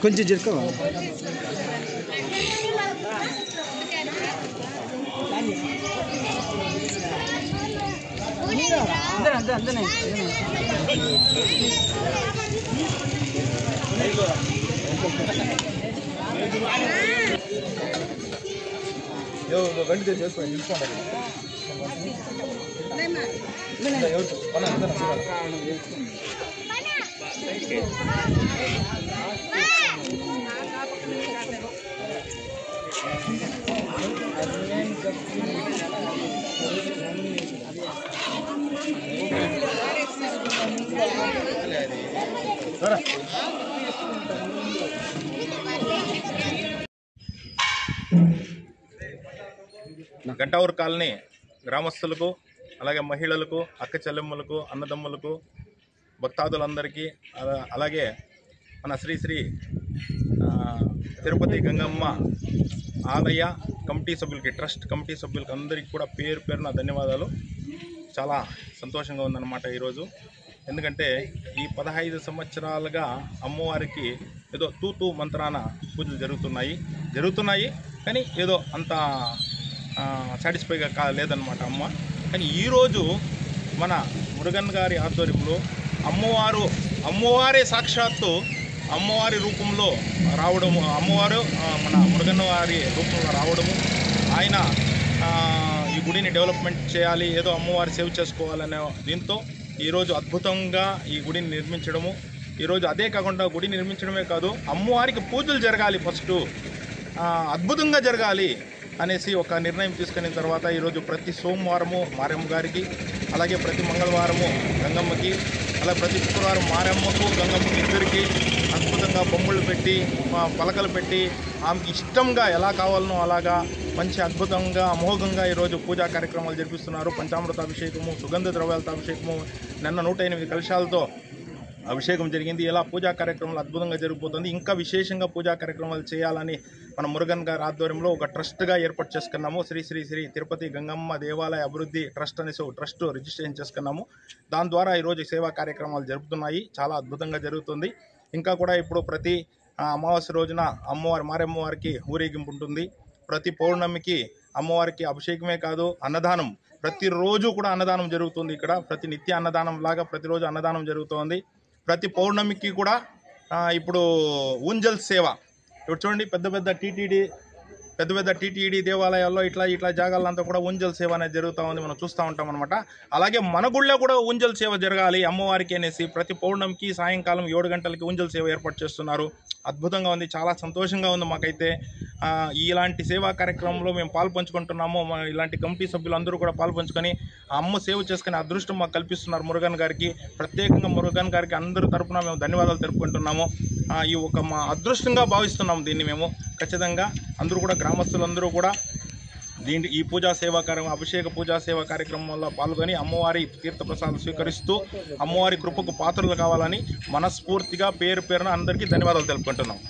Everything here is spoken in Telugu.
కొంచెం జరుకోవా Ini గంట చేసుకోండి తీసుకోండి గంటావూరు కాలనీ గ్రామస్తులకు అలాగే మహిళలకు అక్క చెల్లెమ్మలకు అన్నదమ్ములకు భక్తాదులందరికీ అలాగే మన శ్రీ శ్రీ తిరుపతి గంగమ్మ ఆలయ కమిటీ సభ్యులకి ట్రస్ట్ కమిటీ సభ్యులకి అందరికీ కూడా పేరు పేరున ధన్యవాదాలు. చాలా సంతోషంగా ఉందన్నమాట ఈరోజు. ఎందుకంటే ఈ 15 సంవత్సరాలుగా అమ్మవారికి ఏదో తూతూ మంత్రాన పూజలు జరుగుతున్నాయి కానీ ఏదో అంత సాటిస్ఫైగా లేదన్నమాట అమ్మ. కానీ ఈరోజు మన మురుగన్ గారి ఆధ్వర్యంలో అమ్మవారే సాక్షాత్తు అమ్మవారి రూపంలో రావడము, అమ్మవారు మన మురుగన్ గారి రూపంలో రావడము, ఆయన ఈ గుడిని డెవలప్మెంట్ చేయాలి, ఏదో అమ్మవారి సేవ చేసుకోవాలనే దీంతో ఈరోజు అద్భుతంగా ఈ గుడిని నిర్మించడము. ఈరోజు అదే కాకుండా గుడి నిర్మించడమే కాదు, అమ్మవారికి పూజలు జరగాలి, ఫస్ట్ అద్భుతంగా జరగాలి అనేసి ఒక నిర్ణయం తీసుకున్న తర్వాత ఈరోజు ప్రతి సోమవారము మారమ్మ గారికి, అలాగే ప్రతి మంగళవారము గంగమ్మకి, అలాగే ప్రతి శుక్రవారం మారమ్మకు గంగమ్మకి ఇద్దరికి అద్భుతంగా బొమ్మలు పెట్టి పలకలు పెట్టి ఆమెకి ఇష్టంగా ఎలా కావాలనో అలాగా మంచి అద్భుతంగా అమోఘంగా ఈరోజు పూజా కార్యక్రమాలు జరిపిస్తున్నారు. పంచామృత అభిషేకము, సుగంధ ద్రవ్యాలతో అభిషేకము, నిన్న 108 కలశాలతో అభిషేకం జరిగింది. ఇలా పూజా కార్యక్రమాలు అద్భుతంగా జరిగిపోతుంది. ఇంకా విశేషంగా పూజా కార్యక్రమాలు చేయాలని మన మురుగన్ గారి ఆధ్వర్యంలో ఒక ట్రస్ట్గా ఏర్పాటు చేసుకున్నాము. శ్రీ శ్రీ శ్రీ తిరుపతి గంగమ్మ దేవాలయ అభివృద్ధి ట్రస్ట్ అనేసి ఒక ట్రస్ట్ రిజిస్ట్రేషన్ చేసుకున్నాము. దాని ద్వారా ఈరోజు సేవా కార్యక్రమాలు జరుపుతున్నాయి. చాలా అద్భుతంగా జరుగుతుంది. ఇంకా కూడా ఇప్పుడు ప్రతి అమావాస్య రోజున మారమ్మవారికి ఊరేగింపు ఉంటుంది. ప్రతి పౌర్ణమికి అమ్మవారికి అభిషేకమే కాదు, అన్నదానం ప్రతిరోజు కూడా అన్నదానం జరుగుతుంది. ఇక్కడ ప్రతి నిత్య అన్నదానం లాగా ప్రతిరోజు అన్నదానం జరుగుతోంది. ప్రతి పౌర్ణమికి కూడా ఇప్పుడు ఊంజల్ సేవ, ఇప్పుడు చూడండి పెద్ద పెద్ద టీటీడీ దేవాలయాల్లో ఇట్లా జాగాలంతా కూడా ఊంజల్ సేవ అనేది జరుగుతూ ఉంది, మనం చూస్తూ ఉంటాం అనమాట. అలాగే మన గుళ్ళో కూడా ఊంజల్ సేవ జరగాలి అమ్మవారికి అనేసి ప్రతి పౌర్ణమికి సాయంకాలం 7 గంటలకి ఊంజల్ సేవ ఏర్పాటు చేస్తున్నారు. అద్భుతంగా ఉంది, చాలా సంతోషంగా ఉంది మాకైతే. ఇలాంటి సేవా కార్యక్రమంలో మేము పాల్పంచుకుంటున్నాము. ఇలాంటి కమిటీ సభ్యులందరూ కూడా పాల్పంచుకొని అమ్మ సేవ చేసుకునే అదృష్టం మాకు కల్పిస్తున్నారు మురుగన్ గారికి. ప్రత్యేకంగా మురుగన్ గారికి అందరి తరపున మేము ధన్యవాదాలు తెలుపుకుంటున్నాము. ఈ ఒక మా అదృష్టంగా భావిస్తున్నాము దీన్ని మేము. ఖచ్చితంగా అందరూ కూడా గ్రామస్తులందరూ కూడా ఈ పూజా సేవా కార్యక్రమం, అభిషేక పూజా సేవా కార్యక్రమంలో పాల్గొని అమ్మవారి తీర్థప్రసాదం స్వీకరిస్తూ అమ్మవారి కృపకు పాత్రలు కావాలని మనస్ఫూర్తిగా పేరున అందరికీ ధన్యవాదాలు తెలుపుకుంటున్నాం.